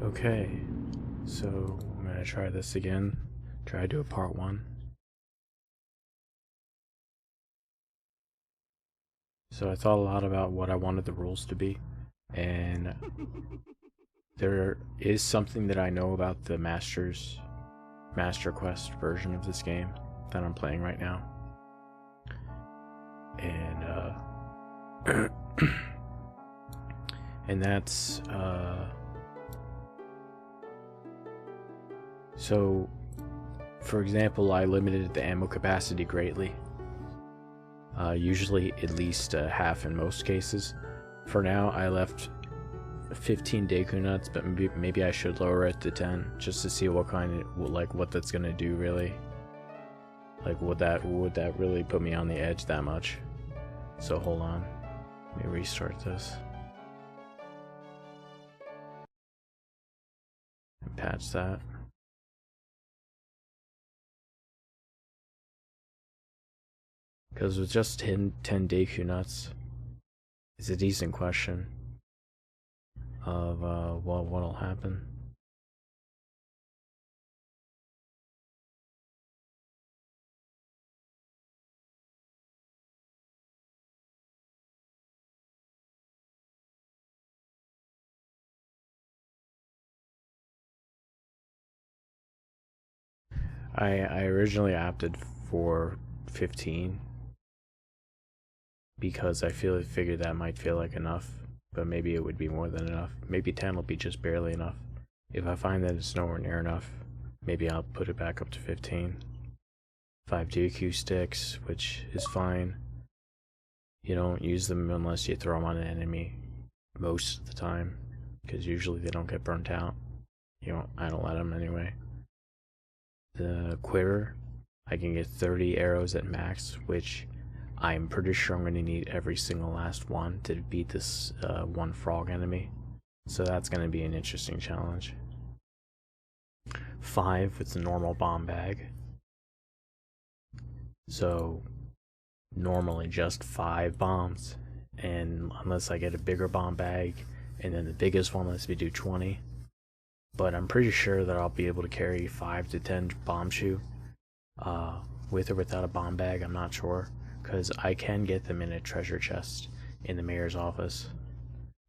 Okay, so I'm gonna try this again. Try to do a part 1. So I thought a lot about what I wanted the rules to be, and there is something that I know about the Master Quest version of this game that I'm playing right now. And and that's so for example, I limited the ammo capacity greatly. Usually at least half in most cases. For now, I left 15 Deku nuts, but maybe I should lower it to 10 just to see what what that's gonna do really. Like would that really put me on the edge that much? So hold on, let me restart this and patch that. Because with just 10 Deku nuts, it's a decent question of what'll happen. I originally opted for 15 because I figured that might feel like enough, but maybe it would be more than enough. Maybe 10 will be just barely enough. If I find that it's nowhere near enough, maybe I'll put it back up to 15. 5 DQ sticks, which is fine. You don't use them unless you throw them on an enemy most of the time, because usually they don't get burnt out. I don't let them anyway. The quiver, I can get 30 arrows at max, which I'm pretty sure I'm going to need every single last one to beat this one frog enemy. So that's going to be an interesting challenge. 5 with the normal bomb bag. So normally just 5 bombs, and unless I get a bigger bomb bag, and then the biggest one lets me do 20. But I'm pretty sure that I'll be able to carry 5 to 10 bomb shoe. With or without a bomb bag, I'm not sure, because I can get them in a treasure chest in the mayor's office.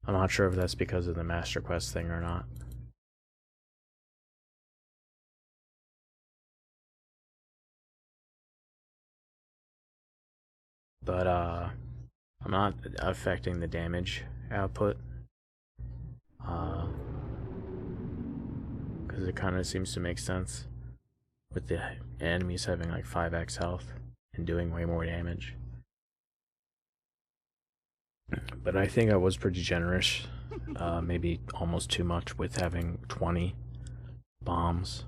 I'm not sure if that's because of the Master Quest thing or not. But I'm not affecting the damage output, because it kind of seems to make sense with the enemies having like 5x health and doing way more damage. But I think I was pretty generous, maybe almost too much with having 20 bombs.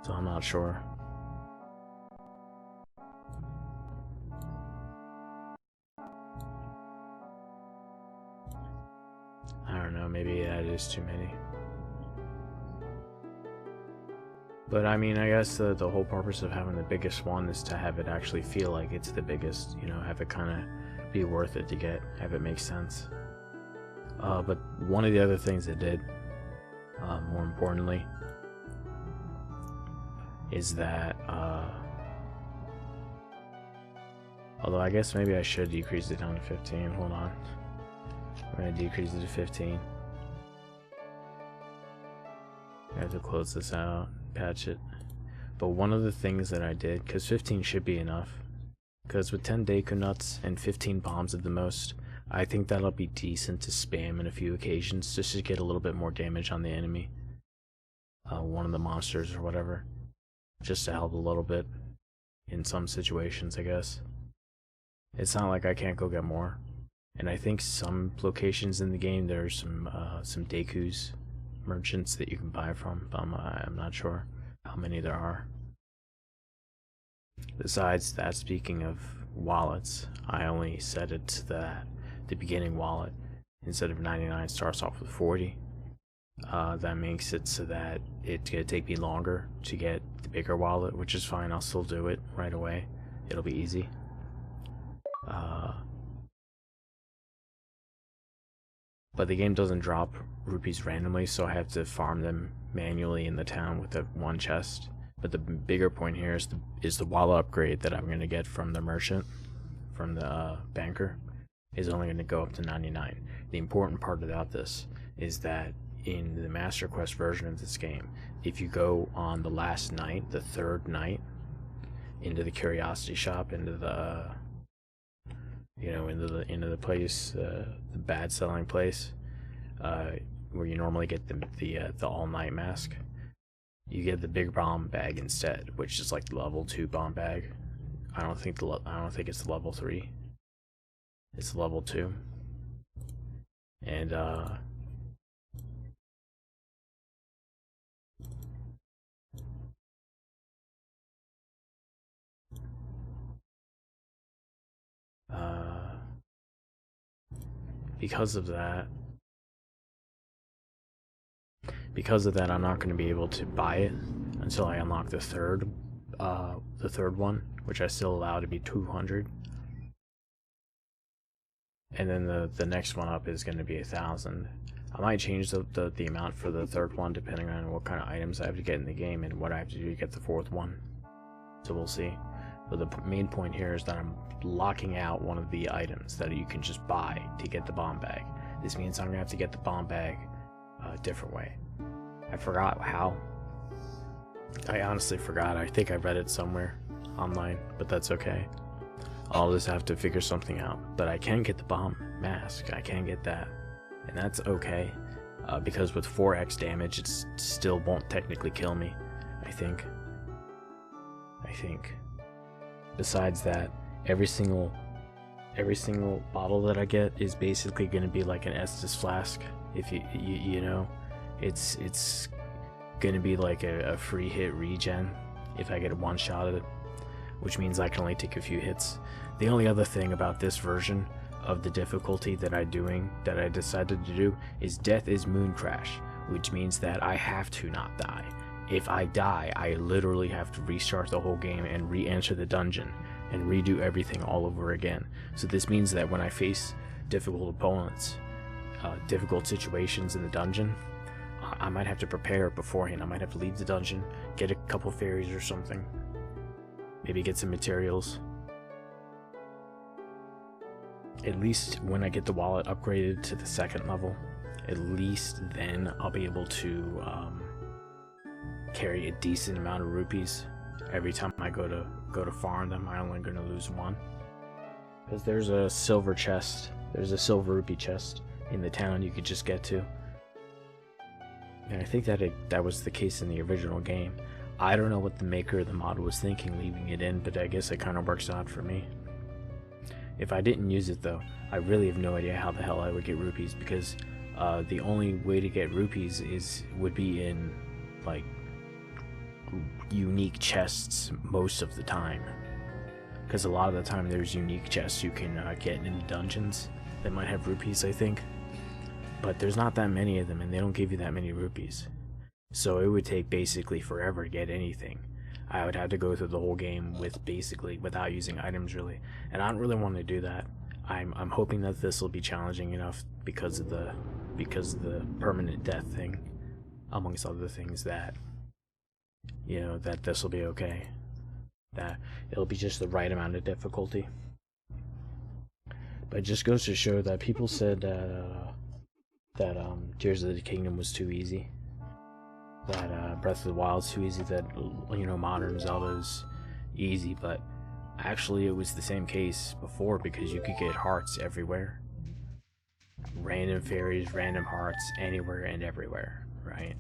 So I'm not sure. I don't know, maybe that is too many. But I mean, I guess the whole purpose of having the biggest one is to have it actually feel like it's the biggest, have it kind of be worth it to get, have it make sense. But one of the other things it did, more importantly, is that, although I guess maybe I should decrease it down to 15, hold on. I'm going to decrease it to 15. I have to close this out, patch it. But one of the things that I did, because 15 should be enough, because with 10 Deku nuts and 15 bombs at the most, I think that'll be decent to spam in a few occasions just to get a little bit more damage on the enemy. One of the monsters or whatever. Just to help a little bit in some situations, I guess. It's not like I can't go get more. And I think some locations in the game there's some Deku's merchants that you can buy from, but I'm not sure how many there are. Besides that, speaking of wallets, I only set it to the beginning wallet. Instead of 99, starts off with 40. That makes it so that it's gonna take me longer to get the bigger wallet, which is fine. I'll still do it right away. It'll be easy. but the game doesn't drop rupees randomly, so I have to farm them manually in the town with the one chest. But the bigger point here is the wallet upgrade that I'm going to get from the merchant, from the banker, is only going to go up to 99. The important part about this is that in the Master Quest version of this game, if you go on the last night, the third night, into the curiosity shop, into the into the place, the bad selling place, where you normally get the all night mask, you get the big bomb bag instead, which is like the level 2 bomb bag. I don't think it's the level 3. It's level 2. And because of that, I'm not going to be able to buy it until I unlock the third one, which I still allow to be 200. And then the next one up is going to be 1,000. I might change the amount for the third one depending on what kind of items I have to get in the game and what I have to do to get the fourth one. So we'll see. But the main point here is that I'm locking out one of the items that you can just buy to get the bomb bag. This means I'm going to have to get the bomb bag a different way. I forgot how. I honestly forgot. I think I read it somewhere online, but that's okay. I'll just have to figure something out. But I can get the bomb mask. I can get that. And that's okay. Because with 4x damage, it still won't technically kill me. I think. Besides that, every single bottle that I get is basically going to be like an Estus flask. If you know, it's going to be like a free hit regen if I get a one shot at it, which means I can only take a few hits. The only other thing about this version of the difficulty that I decided to do is death is moon crash, which means that I have to not die. If I die, I literally have to restart the whole game and re-enter the dungeon and redo everything all over again. So this means that when I face difficult opponents, difficult situations in the dungeon, I might have to prepare beforehand. I might have to leave the dungeon, get a couple fairies or something, maybe get some materials. At least when I get the wallet upgraded to the second level, at least then I'll be able to carry a decent amount of rupees. Every time I go to farm them, I'm only going to lose one. Because there's a silver chest, there's a silver rupee chest in the town you could just get to. And I think that was the case in the original game. I don't know what the maker of the mod was thinking leaving it in, but I guess it kind of works out for me. If I didn't use it though, I really have no idea how the hell I would get rupees, because the only way to get rupees would be in like unique chests most of the time. Because a lot of the time there's unique chests you can get in dungeons that might have rupees, I think. But there's not that many of them, and they don't give you that many rupees. So it would take basically forever to get anything. I would have to go through the whole game without using items really, and I don't really want to do that. I'm hoping that this will be challenging enough because of the permanent death thing, amongst other things, that that this will be okay. That it'll be just the right amount of difficulty. But it just goes to show that people said that Tears of the Kingdom was too easy. That Breath of the Wild's too easy, that modern Zelda's easy, but actually it was the same case before, because you could get hearts everywhere. Random fairies, random hearts, anywhere and everywhere, right?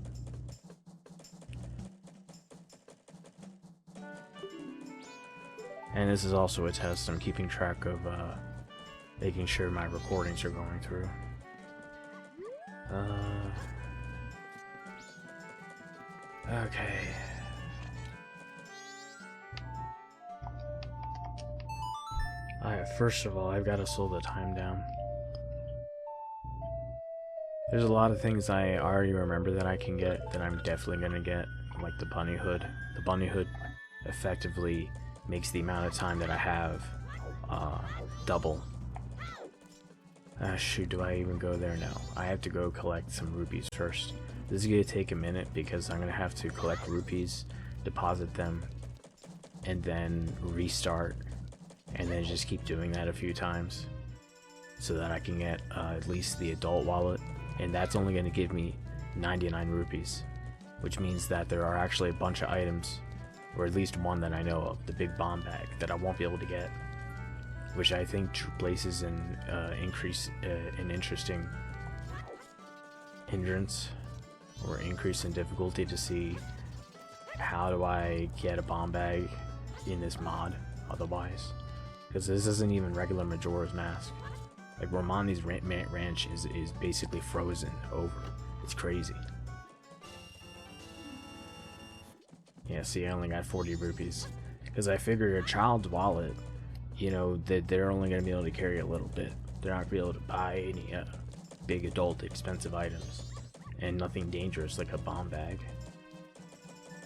And this is also a test. I'm keeping track of making sure my recordings are going through. Okay. Alright, first of all, I've got to slow the time down. There's a lot of things I already remember that I can get, that I'm definitely going to get, like the bunny hood. The bunny hood effectively makes the amount of time that I have double. Shoot, do I even go there now? I have to go collect some rupees first. This is gonna take a minute because I'm gonna have to collect rupees, deposit them, and then restart, and then just keep doing that a few times so that I can get at least the adult wallet, and that's only gonna give me 99 rupees, which means that there are actually a bunch of items, or at least one that I know of, the big bomb bag, that I won't be able to get, which I think places an interesting hindrance or increase in difficulty to see how do I get a bomb bag in this mod otherwise, because this isn't even regular Majora's Mask. Like, Romani's ranch is basically frozen over. It's crazy. Yeah, see, I only got 40 rupees because I figure a child's wallet, you know, that they're only going to be able to carry a little bit. They're not going to be able to buy any big adult expensive items, and nothing dangerous like a bomb bag.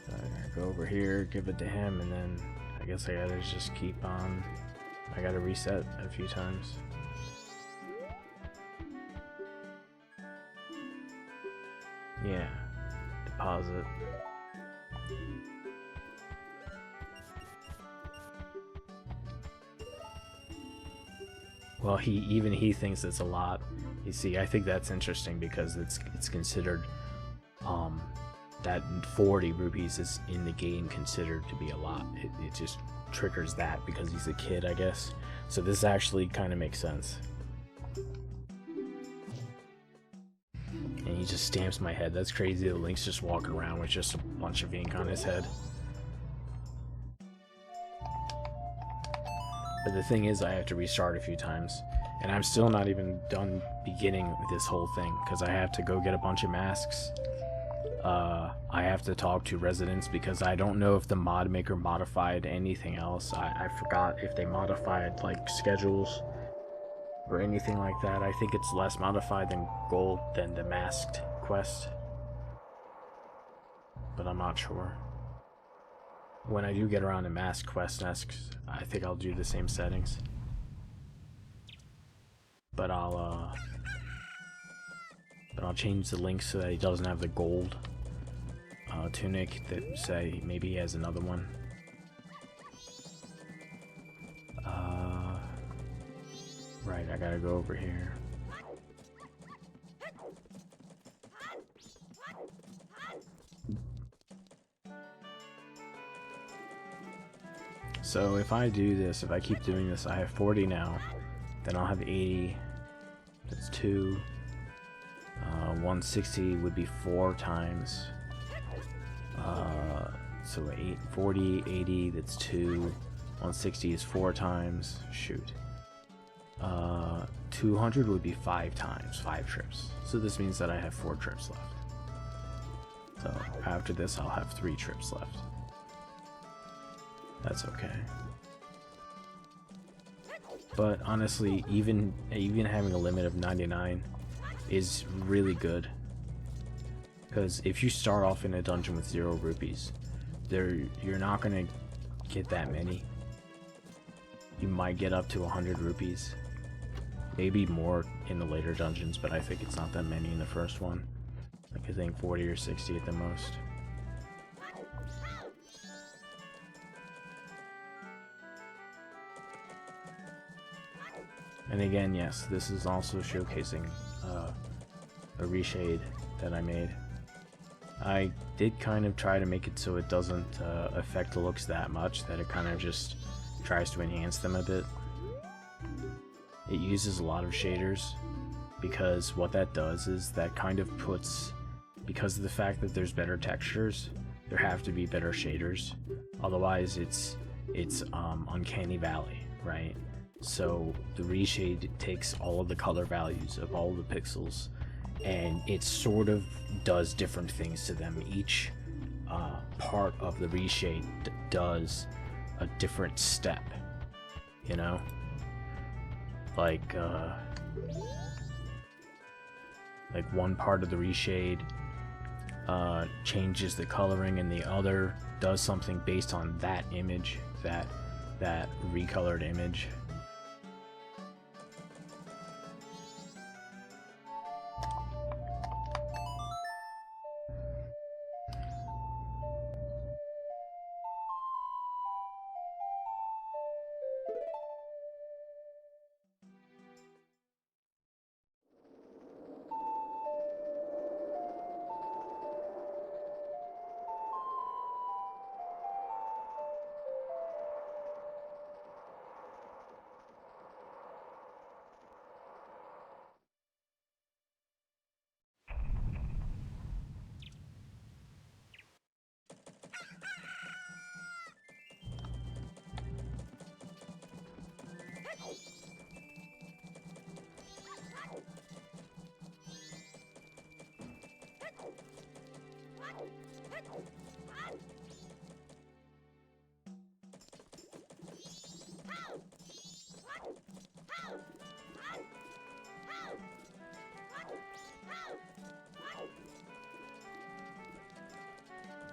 So I gotta go over here, give it to him, and then I guess I gotta just keep on. I gotta reset a few times. Yeah, deposit. Well, even he thinks it's a lot. You see, I think that's interesting because it's considered that 40 rupees is in the game considered to be a lot. It just triggers that because he's a kid, I guess. So this actually kind of makes sense. And he just stamps my head. That's crazy. The Link's just walking around with just a bunch of ink on his head. But the thing is, I have to restart a few times, and I'm still not even done beginning this whole thing because I have to go get a bunch of masks. I have to talk to residents because I don't know if the mod maker modified anything else. I forgot if they modified like schedules or anything like that. I think it's less modified than the masked quest, but I'm not sure. When I do get around to masked quest next, I think I'll do the same settings. But I'll change the link so that he doesn't have the gold tunic that say maybe he has another one. Right, I gotta go over here. So if I do this, if I keep doing this, I have 40 now, then I'll have 80, that's 2, 160 would be 4 times, so 8, 40, 80, that's 2, 160 is 4 times, shoot, 200 would be 5 times, 5 trips, so this means that I have 4 trips left, so after this I'll have 3 trips left. That's okay. But honestly, even having a limit of 99 is really good. Because if you start off in a dungeon with 0 rupees, you're not gonna get that many. You might get up to 100 rupees. Maybe more in the later dungeons, but I think it's not that many in the first one. Like I think 40 or 60 at the most. And again, yes, this is also showcasing a reshade that I made. I did kind of try to make it so it doesn't affect the looks that much, that it kind of just tries to enhance them a bit. It uses a lot of shaders, because what that does is that kind of puts, because of the fact that there's better textures, there have to be better shaders. Otherwise it's uncanny valley, right? So the reshade takes all of the color values of all the pixels and it sort of does different things to them. Each part of the reshade does a different step, you know? Like one part of the reshade changes the coloring and the other does something based on that image, that recolored image.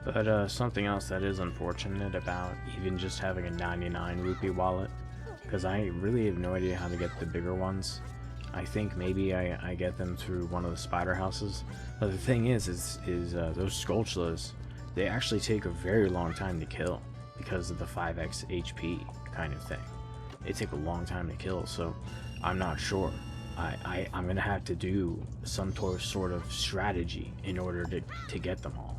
But something else that is unfortunate about even just having a 99 rupee wallet, because I really have no idea how to get the bigger ones. I think maybe I get them through one of the spider houses. But the thing is those Skulltulas, they actually take a very long time to kill because of the 5x HP kind of thing. They take a long time to kill, so I'm not sure. I'm gonna have to do some sort of strategy in order to get them all.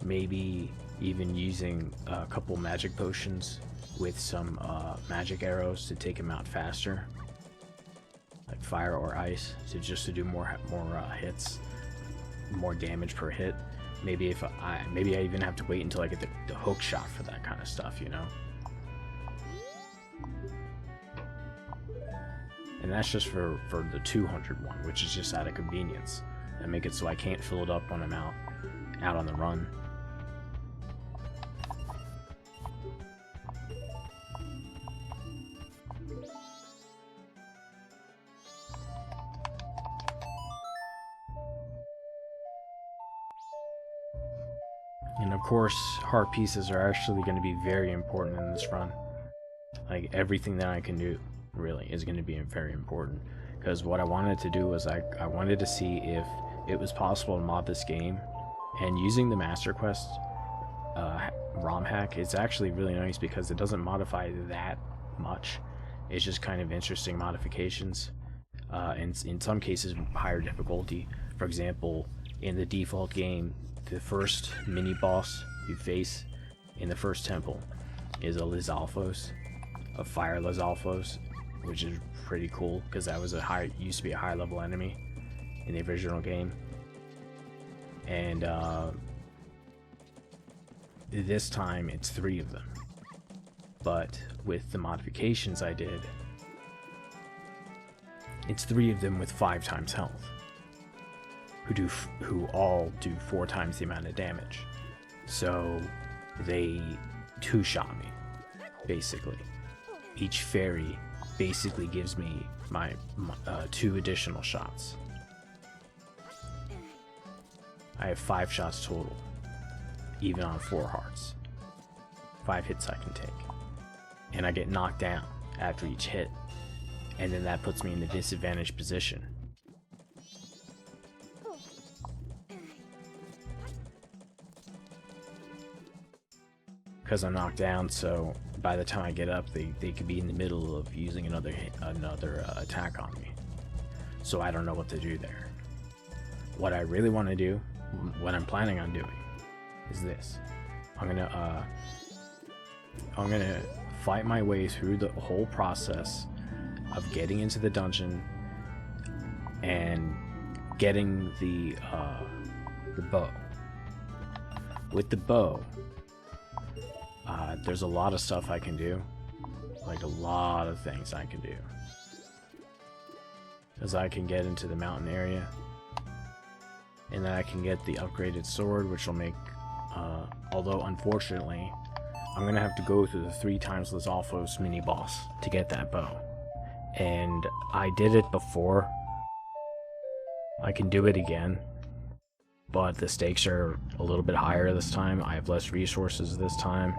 Maybe even using a couple magic potions with some magic arrows to take him out faster, like fire or ice, just to do more hits, more damage per hit. Maybe maybe I even have to wait until I get the hook shot for that kind of stuff, you know. And that's just for the 200 one, which is just out of convenience, and make it so I can't fill it up when I'm out on the run. And of course, heart pieces are actually going to be very important in this run. Like, everything that I can do really is going to be very important, because what I wanted to do was I wanted to see if it was possible to mod this game, and using the Master Quest ROM hack, it's actually really nice because it doesn't modify that much. It's just kind of interesting modifications, and in some cases higher difficulty. For example, in the default game, the first mini boss you face in the first temple is a Lizalfos, a fire Lizalfos, which is pretty cool because that was used to be a high level enemy in the original game. And this time it's 3 of them, but with the modifications I did, it's 3 of them with 5 times health, who all do 4 times the amount of damage. So they 2-shot me, basically. Each fairy basically gives me my 2 additional shots. I have 5 shots total, even on 4 hearts. 5 hits I can take. And I get knocked down after each hit, and then that puts me in a disadvantaged position. Because I'm knocked down, so by the time I get up, they could be in the middle of using another attack on me. So I don't know what to do there. What I really want to do, what I'm planning on doing, is this. I'm gonna fight my way through the whole process of getting into the dungeon and getting the bow. With the bow, there's a lot of stuff I can do, like a lot of things I can do, because I can get into the mountain area, and then I can get the upgraded sword, which will make, although unfortunately I'm gonna have to go through the 3 times Lizalfos mini boss to get that bow, and I did it before. I can do it again, but the stakes are a little bit higher this time. I have less resources this time.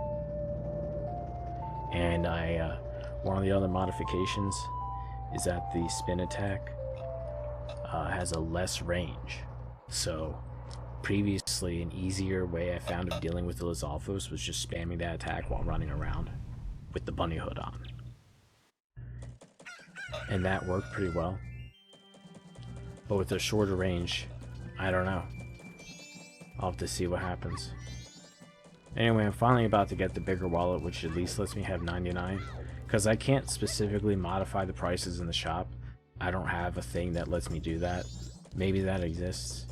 And one of the other modifications is that the spin attack has a less range. So previously, an easier way I found of dealing with the Lizalfos was just spamming that attack while running around with the bunny hood on. And that worked pretty well. But with a shorter range, I don't know. I'll have to see what happens. Anyway, I'm finally about to get the bigger wallet, which at least lets me have 99. Because I can't specifically modify the prices in the shop. I don't have a thing that lets me do that. Maybe that exists.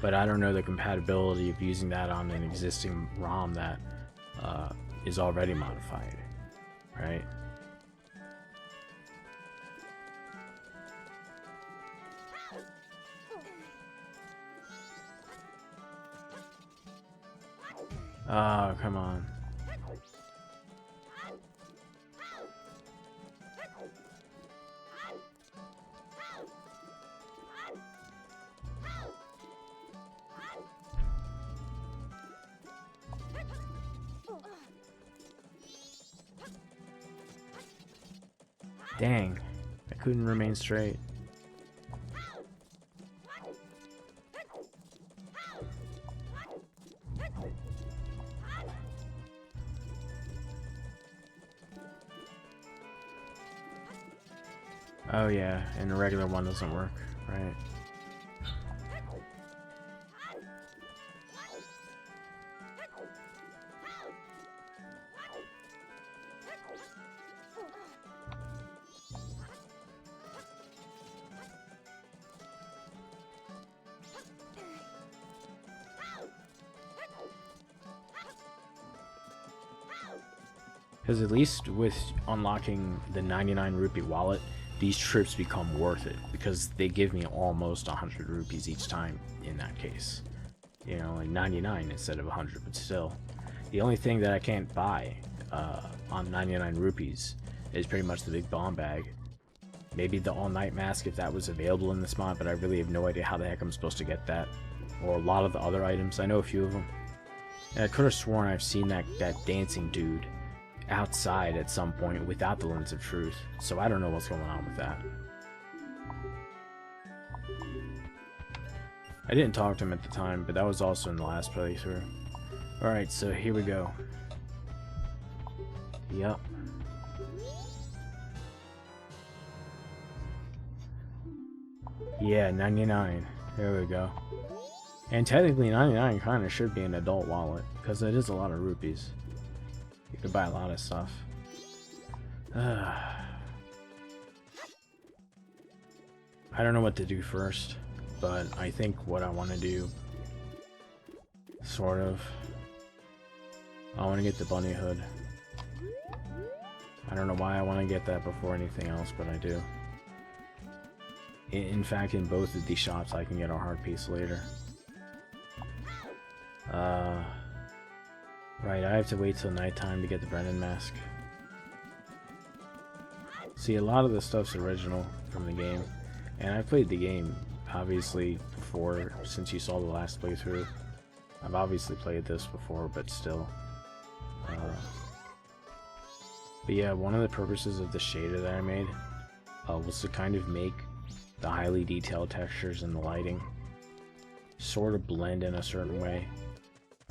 But I don't know the compatibility of using that on an existing ROM that is already modified. Right? Oh, come on. Dang, I couldn't remain straight. Oh yeah, and the regular one doesn't work, right? Because at least with unlocking the 99 rupee wallet, these trips become worth it, because they give me almost 100 rupees each time in that case. You know, like 99 instead of 100, but still. The only thing that I can't buy on 99 rupees is pretty much the big bomb bag. Maybe the all-night mask if that was available in this mod, but I really have no idea how the heck I'm supposed to get that. Or a lot of the other items. I know a few of them. And I could have sworn I've seen that dancing dude outside at some point without the lens of truth, so I don't know what's going on with that. I didn't talk to him at the time, but that was also in the last playthrough. Alright, so here we go. Yup. Yeah, 99. There we go. And technically 99 kind of should be an adult wallet, because it is a lot of rupees. You could buy a lot of stuff. I don't know what to do first, but I think what I want to do, sort of, I want to get the bunny hood. I don't know why I want to get that before anything else, but I do. In fact, in both of these shops, I can get a heart piece later. Right, I have to wait till nighttime to get the Brennan mask. See, a lot of the stuff's original from the game, and I played the game, obviously, before, since you saw the last playthrough. I've obviously played this before, but still. But yeah, one of the purposes of the shader that I made was to kind of make the highly detailed textures and the lighting sort of blend in a certain way.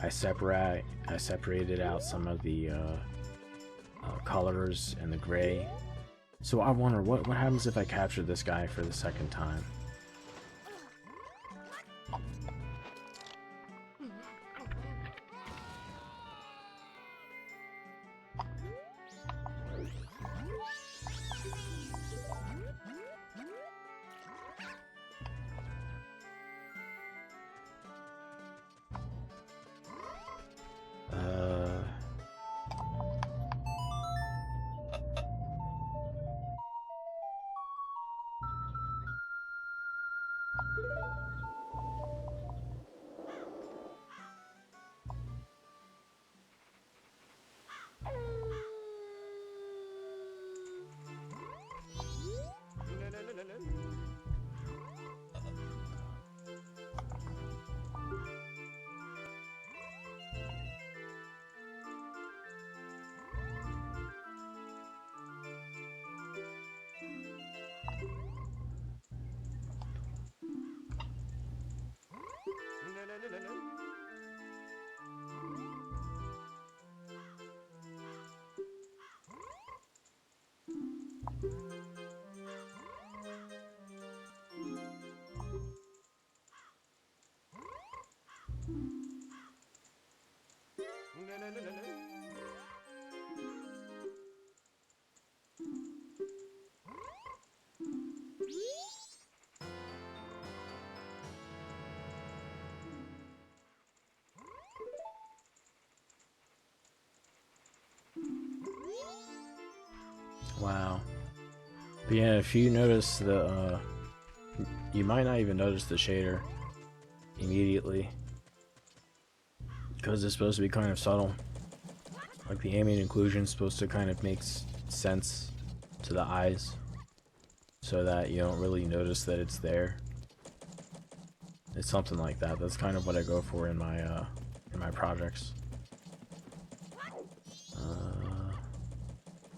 I separated out some of the colors and the gray. So I wonder what happens if I capture this guy for the second time. Wow. But yeah, if you notice the, you might not even notice the shader immediately. Because it's supposed to be kind of subtle. Like the ambient occlusion is supposed to kind of make sense to the eyes, so that you don't really notice that it's there. It's something like that. That's kind of what I go for in my projects.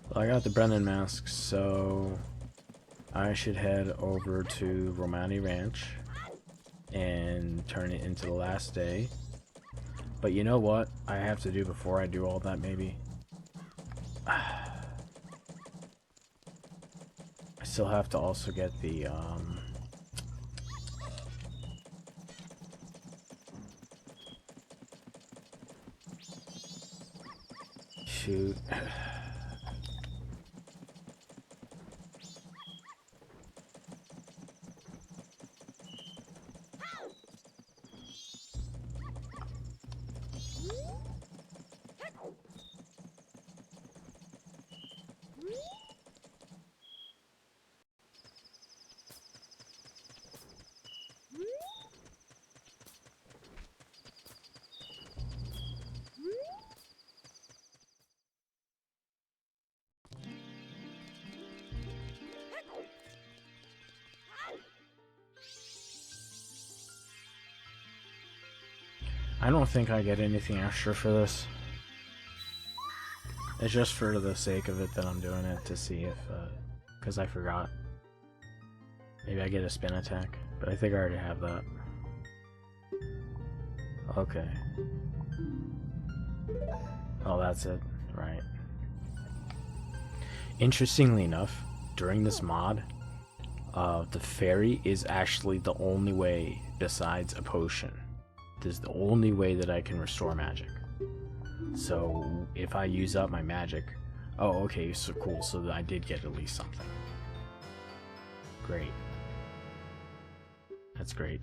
Well, I got the Brennan mask, so I should head over to Romani Ranch and turn it into the last day. But you know what I have to do before I do all that, maybe? I still have to also get the, shoot. I don't think I get anything extra for this. It's just for the sake of it that I'm doing it, to see if, because I forgot. Maybe I get a spin attack, but I think I already have that. Okay. Oh, that's it. Right. Interestingly enough, during this mod, the fairy is actually the only way besides a potion. This is the only way that I can restore magic. So if I use up my magic... Oh, okay, so cool. So I did get at least something. Great. That's great.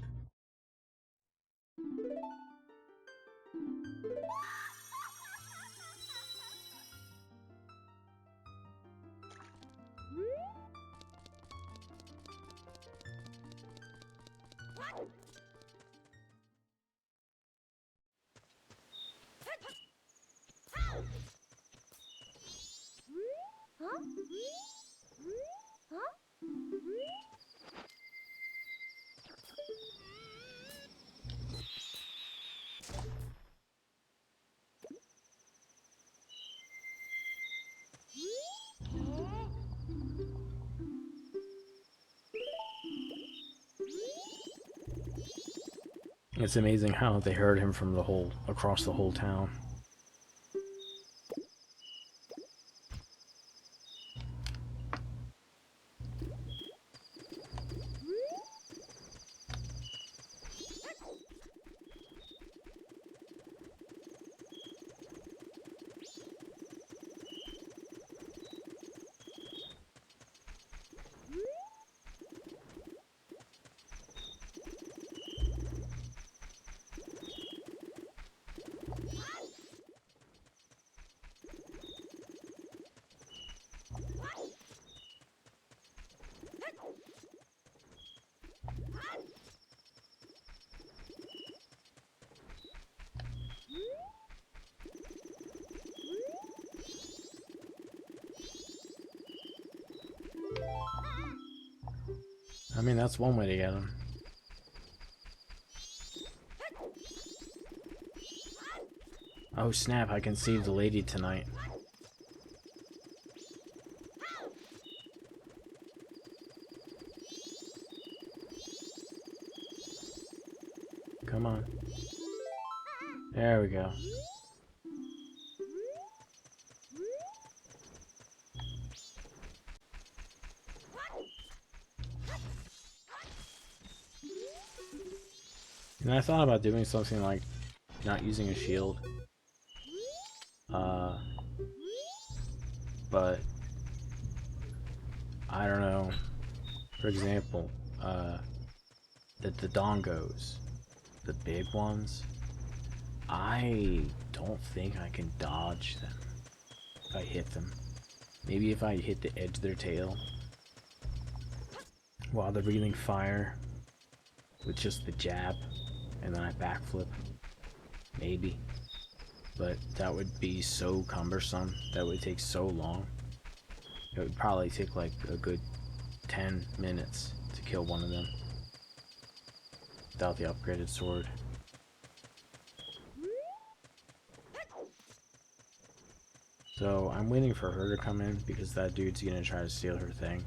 It's amazing how they heard him from across the whole town. I mean, that's one way to get him. Oh snap, I can save the lady tonight. Come on. There we go. And I thought about doing something like not using a shield. But I don't know. For example, the dongos, the big ones, I don't think I can dodge them if I hit them. Maybe if I hit the edge of their tail while they're breathing fire with just the jab, and then I backflip. Maybe. but that would be so cumbersome. That would take so long. It would probably take like a good 10 minutes to kill one of them without the upgraded sword. So I'm waiting for her to come in because that dude's gonna try to steal her thing.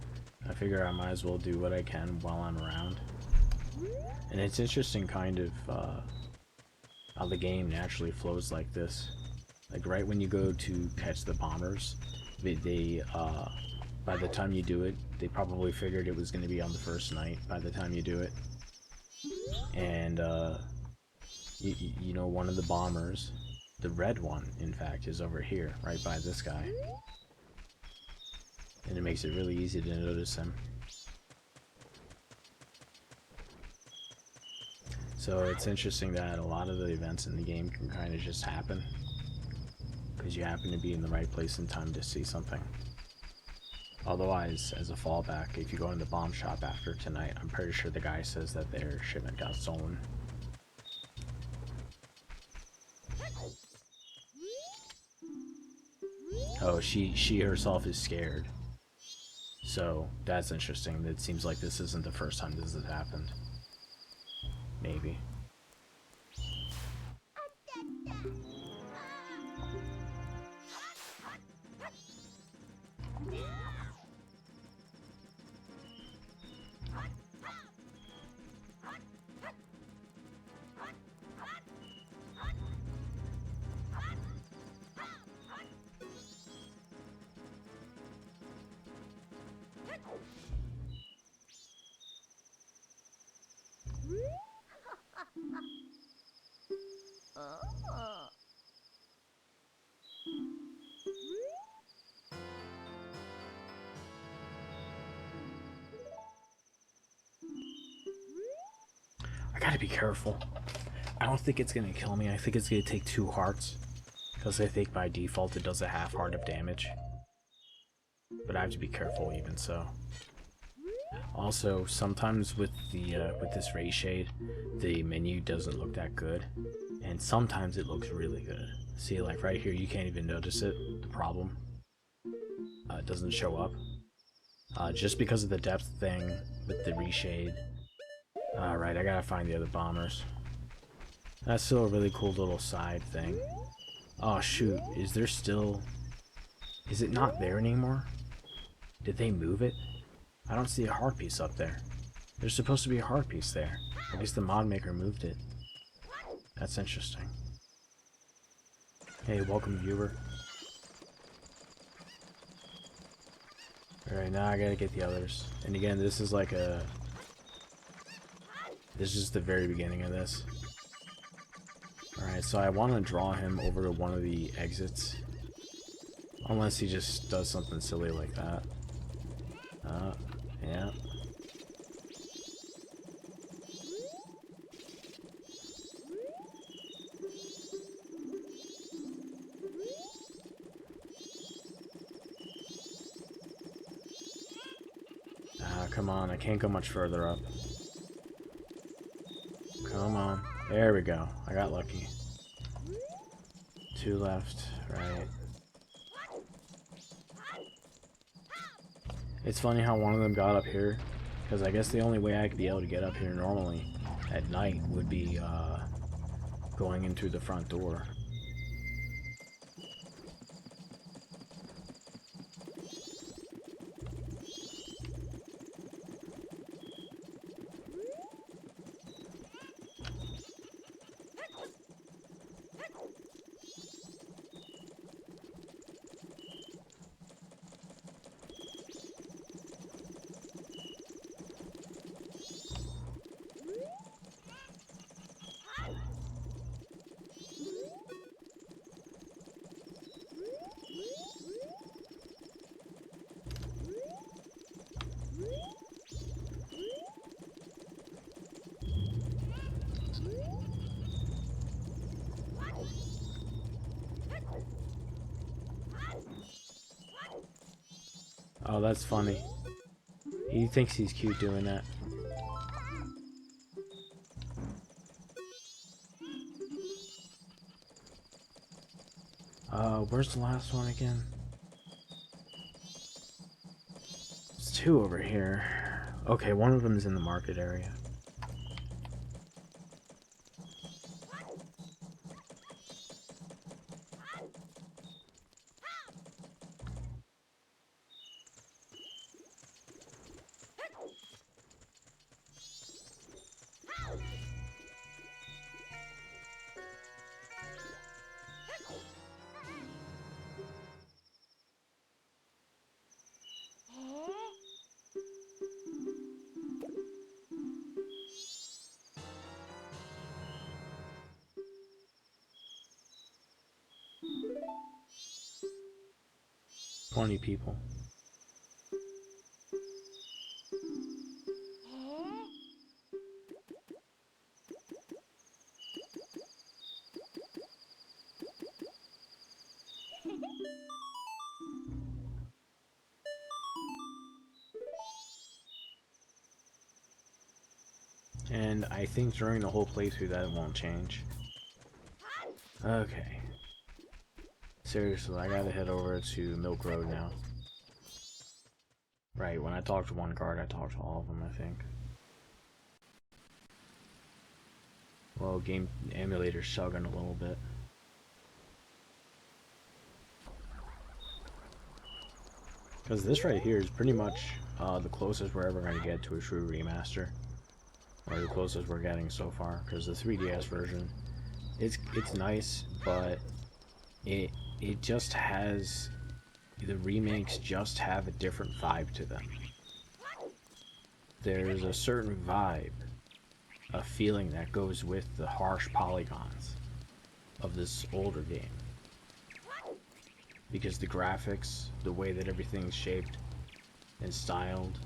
I figure I might as well do what I can while I'm around. And it's interesting kind of how the game naturally flows like this. Like right when you go to catch the bombers, they by the time you do it, they probably figured it was going to be on the first night by the time you do it. And you know, one of the bombers, the red one in fact, is over here right by this guy, and it makes it really easy to notice him. So it's interesting that a lot of the events in the game can kind of just happen because you happen to be in the right place in time to see something. Otherwise, as a fallback, if you go in the bomb shop after tonight, I'm pretty sure the guy says that their shipment got stolen. Oh, she herself is scared. So that's interesting. It seems like this isn't the first time this has happened. Maybe. I gotta be careful. I don't think it's gonna kill me. I think it's gonna take 2 hearts, because I think by default it does a half heart of damage. But I have to be careful even so. Also, sometimes with the with this Reshade, the menu doesn't look that good, and sometimes it looks really good. See, like right here, you can't even notice it. The problem, it doesn't show up, just because of the depth thing with the Reshade. Alright, I gotta find the other bombers. That's still a really cool little side thing. Oh shoot, is there still... Is it not there anymore? Did they move it? I don't see a heart piece up there. There's supposed to be a heart piece there. I guess the mod maker moved it. That's interesting. Hey, welcome viewer. Alright, now I gotta get the others. And again, this is like a... This is the very beginning of this. Alright, so I want to draw him over to one of the exits. Unless he just does something silly like that. Yeah. Come on, I can't go much further up. Come on. There we go. I got lucky. 2 left, right. It's funny how one of them got up here, because I guess the only way I could be able to get up here normally at night would be going in through the front door. Oh, that's funny. He thinks he's cute doing that. Where's the last one again? There's two over here. Okay, one of them is in the market area. People. And I think during the whole playthrough that won't change. Okay. Seriously, I gotta head over to Milk Road now. Right, when I talked to one guard, I talked to all of them, I think. Well, game emulator's chugging a little bit. Because this right here is pretty much the closest we're ever going to get to a true remaster. Or the closest we're getting so far. Because the 3DS version, it's nice, but it just has... The remakes just have a different vibe to them. There's a certain vibe, a feeling that goes with the harsh polygons of this older game. Because the graphics, the way that everything's shaped and styled,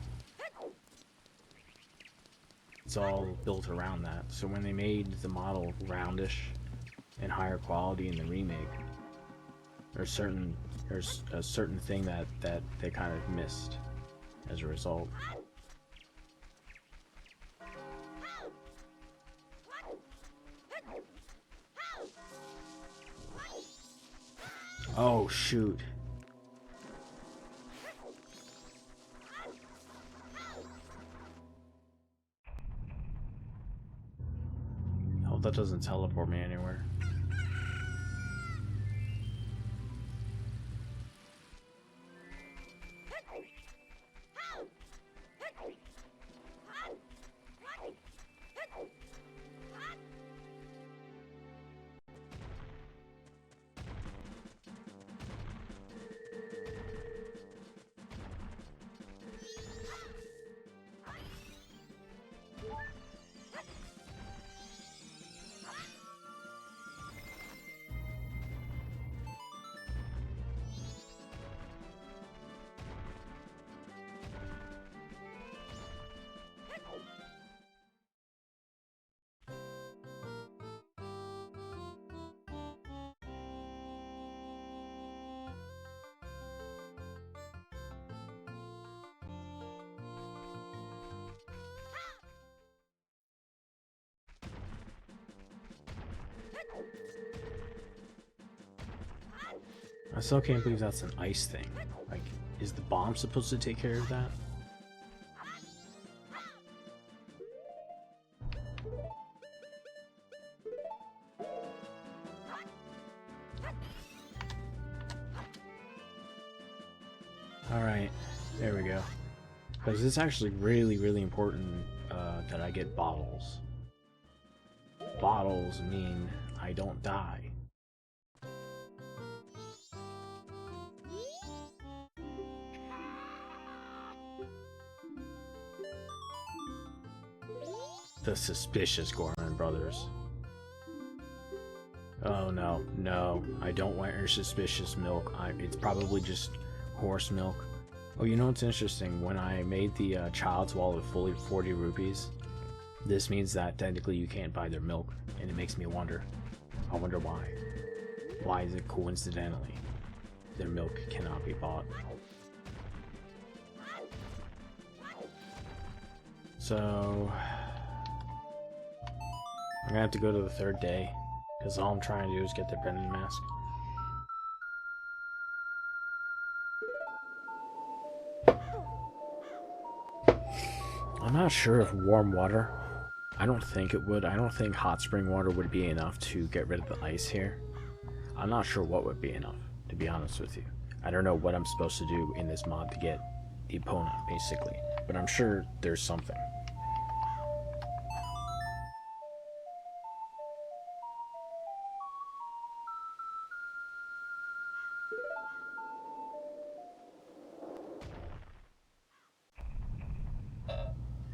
it's all built around that. So when they made the model roundish and higher quality in the remake, there's a certain thing that they kind of missed as a result. Oh shoot. I hope that doesn't teleport me anywhere. I still can't believe that's an ice thing. Like, is the bomb supposed to take care of that? Alright, there we go. Because it's actually really important that I get bottles. Bottles mean I don't die. The suspicious Gorman brothers. Oh no, no, I don't want your suspicious milk. It's probably just horse milk. Oh, you know what's interesting? When I made the child's wallet fully 40 rupees, this means that technically you can't buy their milk, and it makes me wonder. I wonder why. Why is it coincidentally their milk cannot be bought? So I'm gonna have to go to the third day, because all I'm trying to do is get the pendant mask. I'm not sure if warm water, I don't think it would. I don't think hot spring water would be enough to get rid of the ice here. I'm not sure what would be enough, to be honest with you. I don't know what I'm supposed to do in this mod to get the Epona, basically. But I'm sure there's something.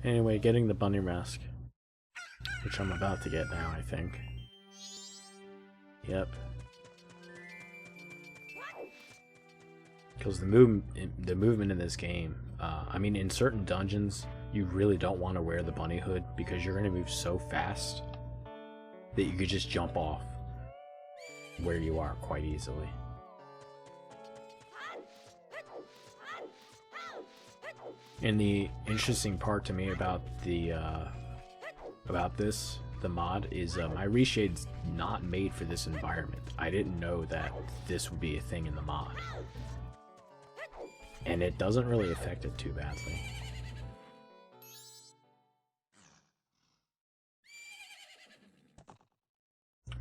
Anyway, getting the bunny mask, which I'm about to get now, I think. Yep. Because the movement in this game, I mean, in certain dungeons, you really don't want to wear the bunny hood because you're going to move so fast that you could just jump off where you are quite easily. And the interesting part to me about the mod is my Reshade's not made for this environment. I didn't know that this would be a thing in the mod. And it doesn't really affect it too badly.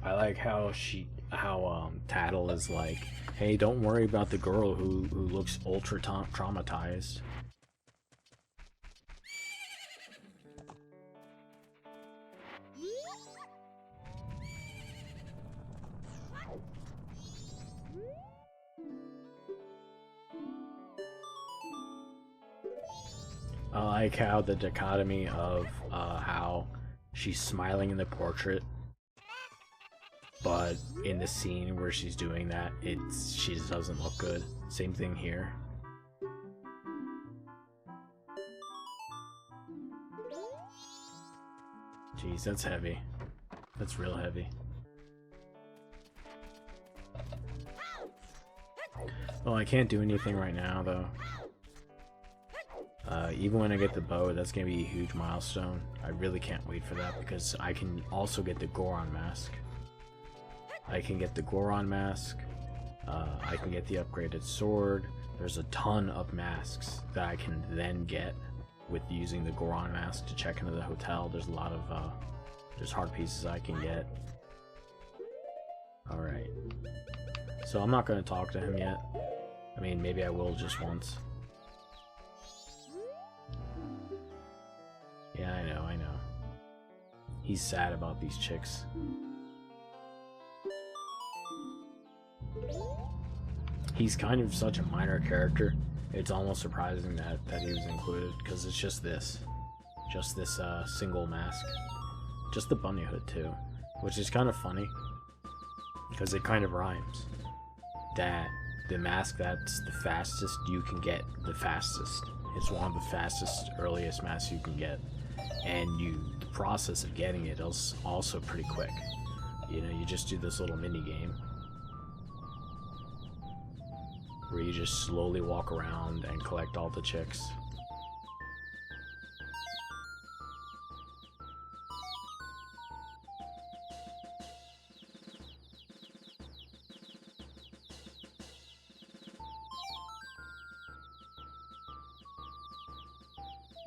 I like how Tattle is like, hey, don't worry about the girl who looks ultra traumatized. I like how the dichotomy of how she's smiling in the portrait, but in the scene where she's doing that, she just doesn't look good. Same thing here. Jeez, that's heavy. That's real heavy. Well, I can't do anything right now, though. Even when I get the bow, that's going to be a huge milestone. I really can't wait for that because I can also get the Goron mask. I can get the Goron mask. I can get the upgraded sword. There's a ton of masks that I can then get with using the Goron mask to check into the hotel. There's a lot of there's hard pieces I can get. Alright. So I'm not going to talk to him yet. I mean, maybe I will just once. Yeah, I know. He's sad about these chicks. He's kind of such a minor character. It's almost surprising that he was included, because it's just this single mask. Just the bunny hood too, which is kind of funny, because it kind of rhymes. That the mask that's the fastest you can get the fastest. It's one of the fastest, earliest masks you can get. And the process of getting it is also pretty quick. You know, you just do this little mini game where you just slowly walk around and collect all the chicks.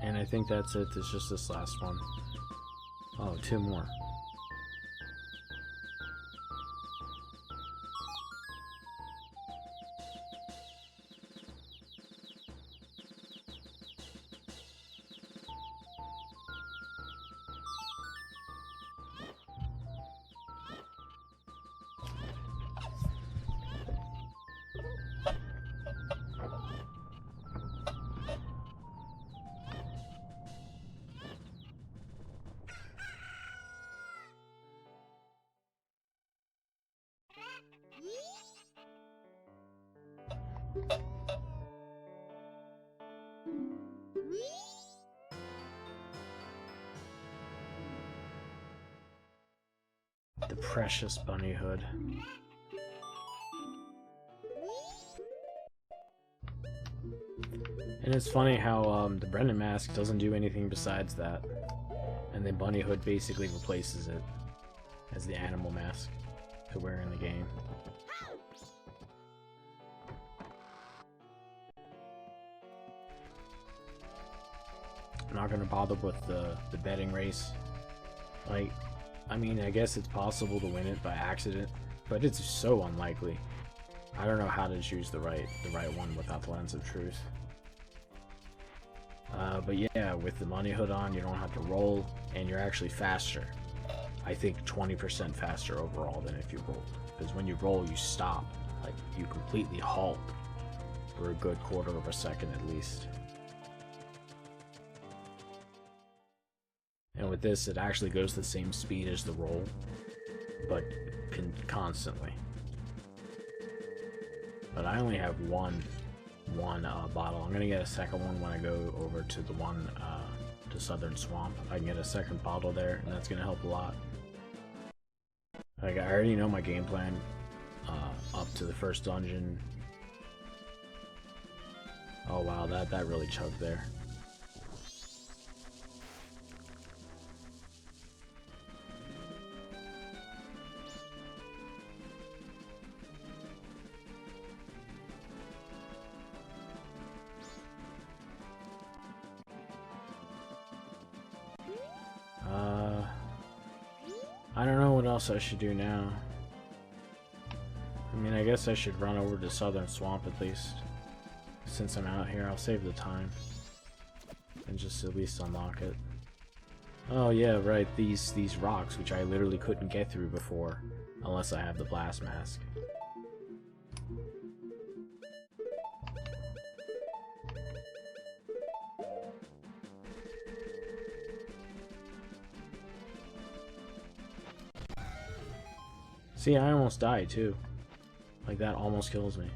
And I think that's it. It's just this last one. Oh, 2 more. The precious bunny hood. And it's funny how the Brennan mask doesn't do anything besides that. And the bunny hood basically replaces it as the animal mask to wear in the game. I'm not gonna bother with the betting race. Like, I mean, I guess it's possible to win it by accident, but it's so unlikely. I don't know how to choose the right one without the lens of truth. But yeah, with the money hood on, you don't have to roll, and you're actually faster. I think 20% faster overall than if you roll. Because when you roll, you stop. Like, you completely halt for a good quarter of a second at least. And with this, it actually goes the same speed as the roll, but constantly. But I only have one bottle. I'm gonna get a second one when I go over to the one to Southern Swamp. I can get a second bottle there, and that's gonna help a lot. Like, I already know my game plan up to the first dungeon. Oh wow, that really chugged there. I don't know what else I should do now. I mean, I guess I should run over to Southern Swamp at least. Since I'm out here, I'll save the time. And just at least unlock it. Oh yeah, right, these rocks, which I literally couldn't get through before, unless I have the blast mask. See, I almost died too. Like, that almost kills me.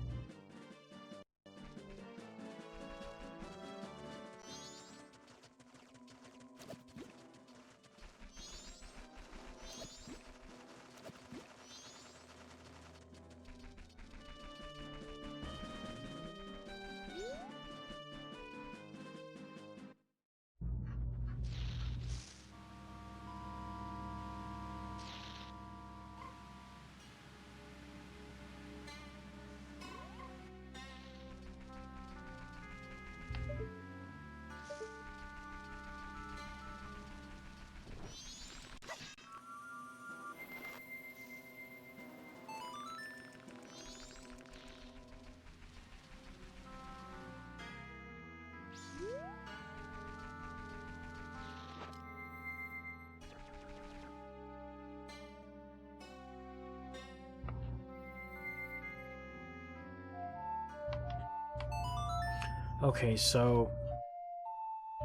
Okay, so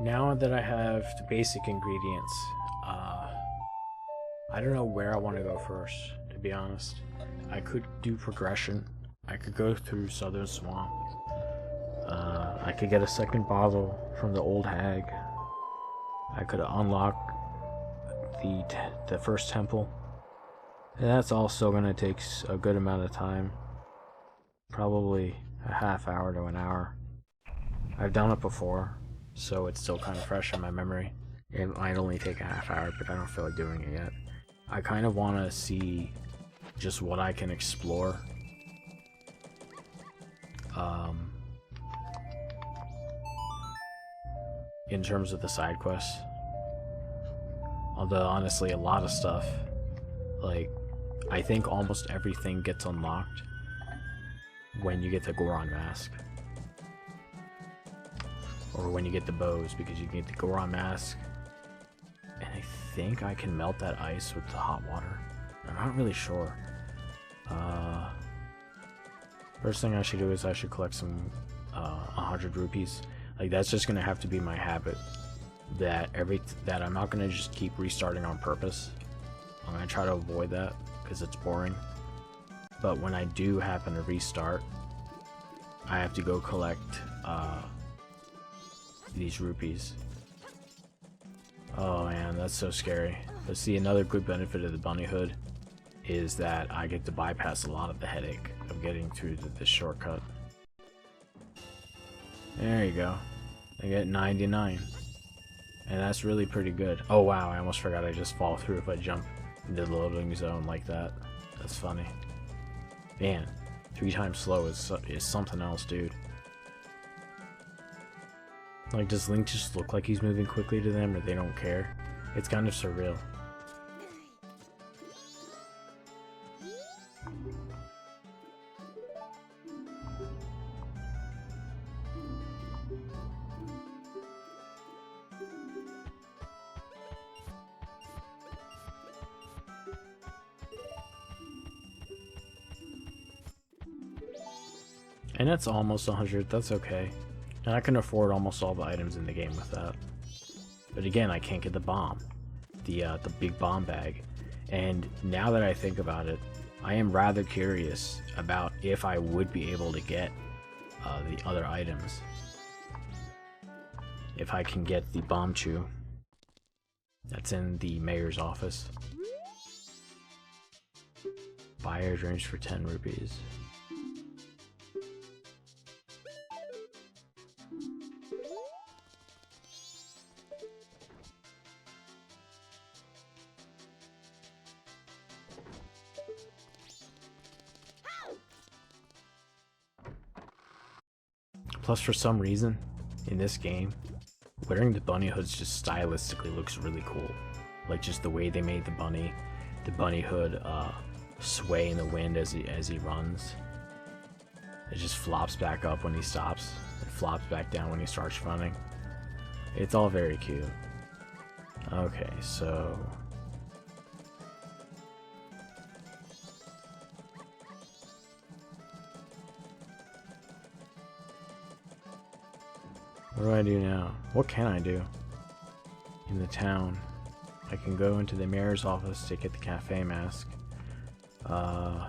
now that I have the basic ingredients, I don't know where I want to go first, to be honest. I could do progression. I could go through Southern Swamp. I could get a second bottle from the old hag. I could unlock the first temple. And that's also going to take a good amount of time. Probably a half hour to an hour. I've done it before, so it's still kind of fresh in my memory. It might only take a half hour, but I don't feel like doing it yet. I kind of want to see just what I can explore. In terms of the side quests. Although, honestly, a lot of stuff, like, I think almost everything gets unlocked when you get the Goron mask. Or when you get the bows, because you get the Goron mask. And I think I can melt that ice with the hot water. I'm not really sure. First thing I should do is I should collect some 100 rupees. Like, that's just gonna have to be my habit. That I'm not gonna just keep restarting on purpose. I'm gonna try to avoid that because it's boring. But when I do happen to restart, I have to go collect these rupees. Oh man, that's so scary. But see, another good benefit of the bunny hood is that I get to bypass a lot of the headache of getting through this shortcut. There you go. I get 99. And that's really pretty good. Oh wow, I almost forgot I just fall through if I jump into the loading zone like that. That's funny. Man, 3 times slow is something else, dude. Like, does Link just look like he's moving quickly to them, or they don't care? It's kind of surreal. And that's almost 100, that's okay. And I can afford almost all the items in the game with that. But again, I can't get the bomb. The big bomb bag. And now that I think about it, I am rather curious about if I would be able to get the other items. If I can get the bomb chew. That's in the mayor's office. Buyer dreams for 10 rupees. Plus, for some reason, in this game, wearing the bunny hoods just stylistically looks really cool. Like, just the way they made the bunny hood sway in the wind as he runs. It just flops back up when he stops, and flops back down when he starts running. It's all very cute. Okay, so... what do I do now? What can I do? In the town. I can go into the mayor's office to get the cafe mask. And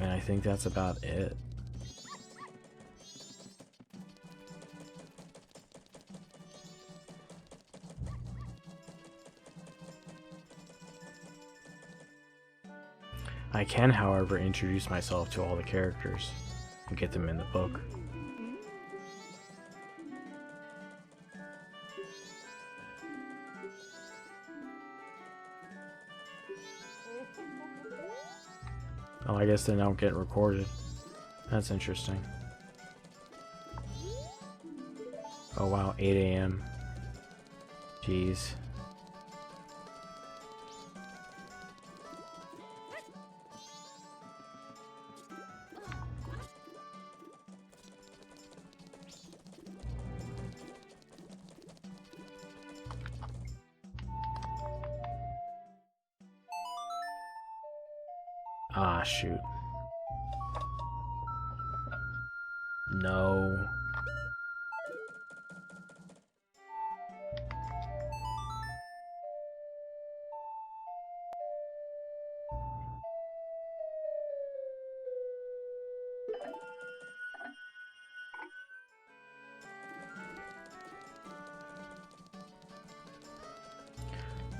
I think that's about it. I can, however, introduce myself to all the characters and get them in the book. Oh, I guess they don't get recorded. That's interesting. Oh wow, 8 AM. Jeez. Ah, shoot. No.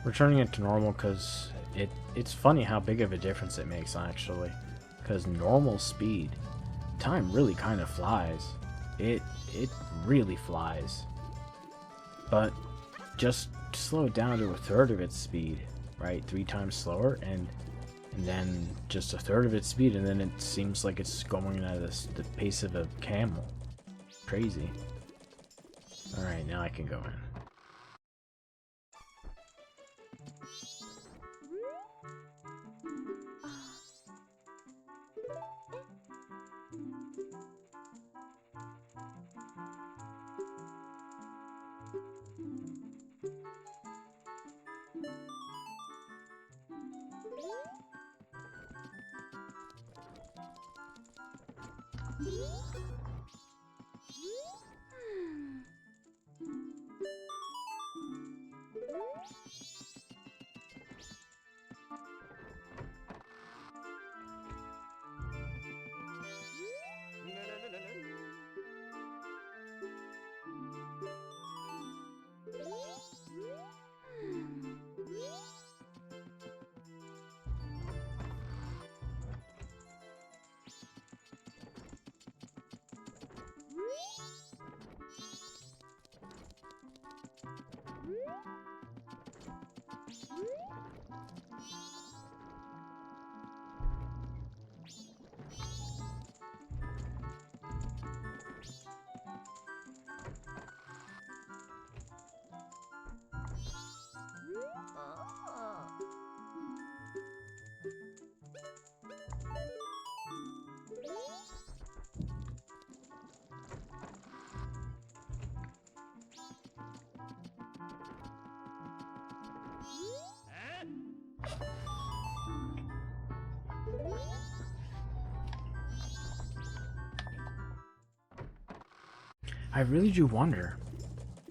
Returning it to normal because it's funny how big of a difference it makes, actually. Because normal speed, time really kind of flies. It really flies. But just slow it down to a third of its speed, right? 3 times slower, and then just a third of its speed, and then it seems like it's going at the pace of a camel. Crazy. Alright, now I can go in. I really do wonder,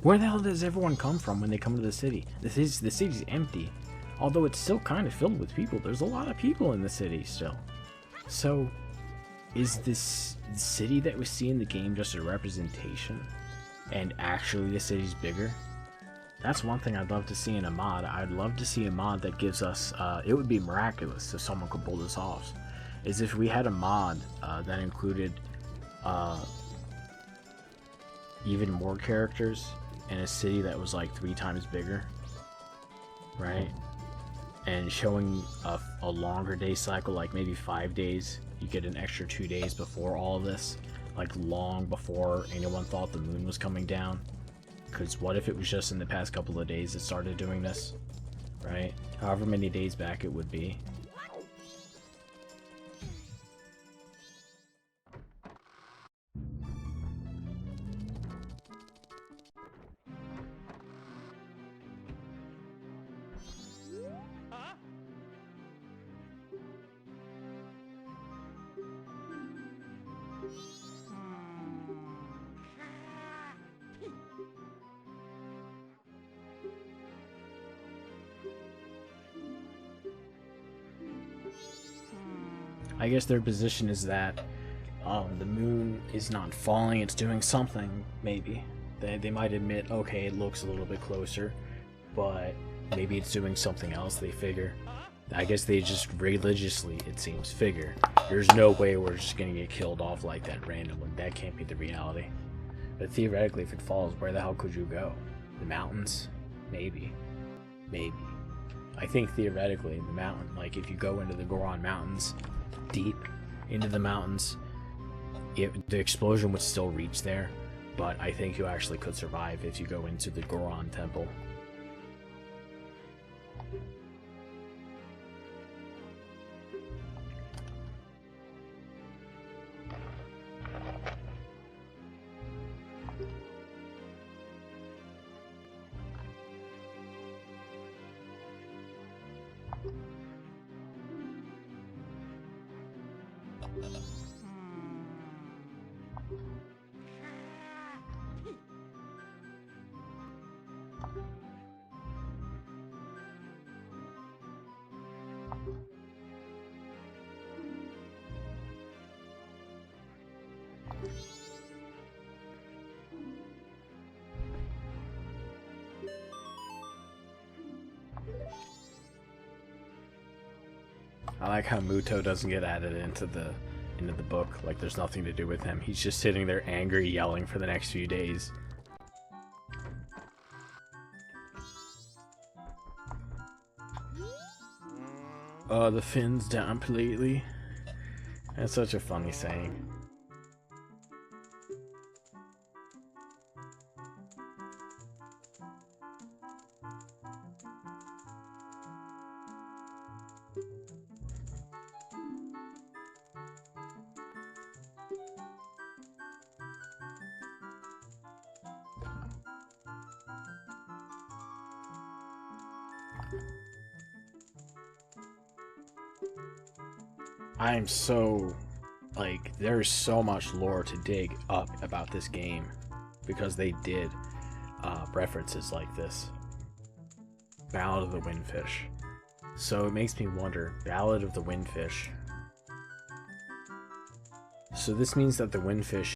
where the hell does everyone come from when they come to the city? The city's empty. Although it's still kind of filled with people. There's a lot of people in the city still. So, is this city that we see in the game just a representation? And actually the city's bigger? That's one thing I'd love to see in a mod. I'd love to see a mod that gives us, it would be miraculous if someone could pull this off, is if we had a mod that included even more characters in a city that was like 3 times bigger, right? And showing a longer day cycle, like maybe 5 days. You get an extra 2 days before all of this, like long before anyone thought the moon was coming down. Because what if it was just in the past couple of days it started doing this, right? However many days back it would be. I guess their position is that the moon is not falling, it's doing something, maybe. They might admit, okay, it looks a little bit closer, but maybe it's doing something else, they figure. I guess they just religiously, it seems, figure there's no way we're just gonna get killed off like that randomly. That can't be the reality. But theoretically, if it falls, where the hell could you go? The mountains? Maybe. Maybe. I think theoretically, the mountain, like if you go into the Goron Mountains, deep into the mountains, the explosion would still reach there, but I think you actually could survive if you go into the Goron Temple. I like how Muto doesn't get added into the book, like there's nothing to do with him. He's just sitting there angry, yelling for the next few days. The fin's down completely. That's such a funny saying. I'm so, like, there's so much lore to dig up about this game because they did references like this. Ballad of the Windfish. So it makes me wonder, Ballad of the Windfish. So this means that the Windfish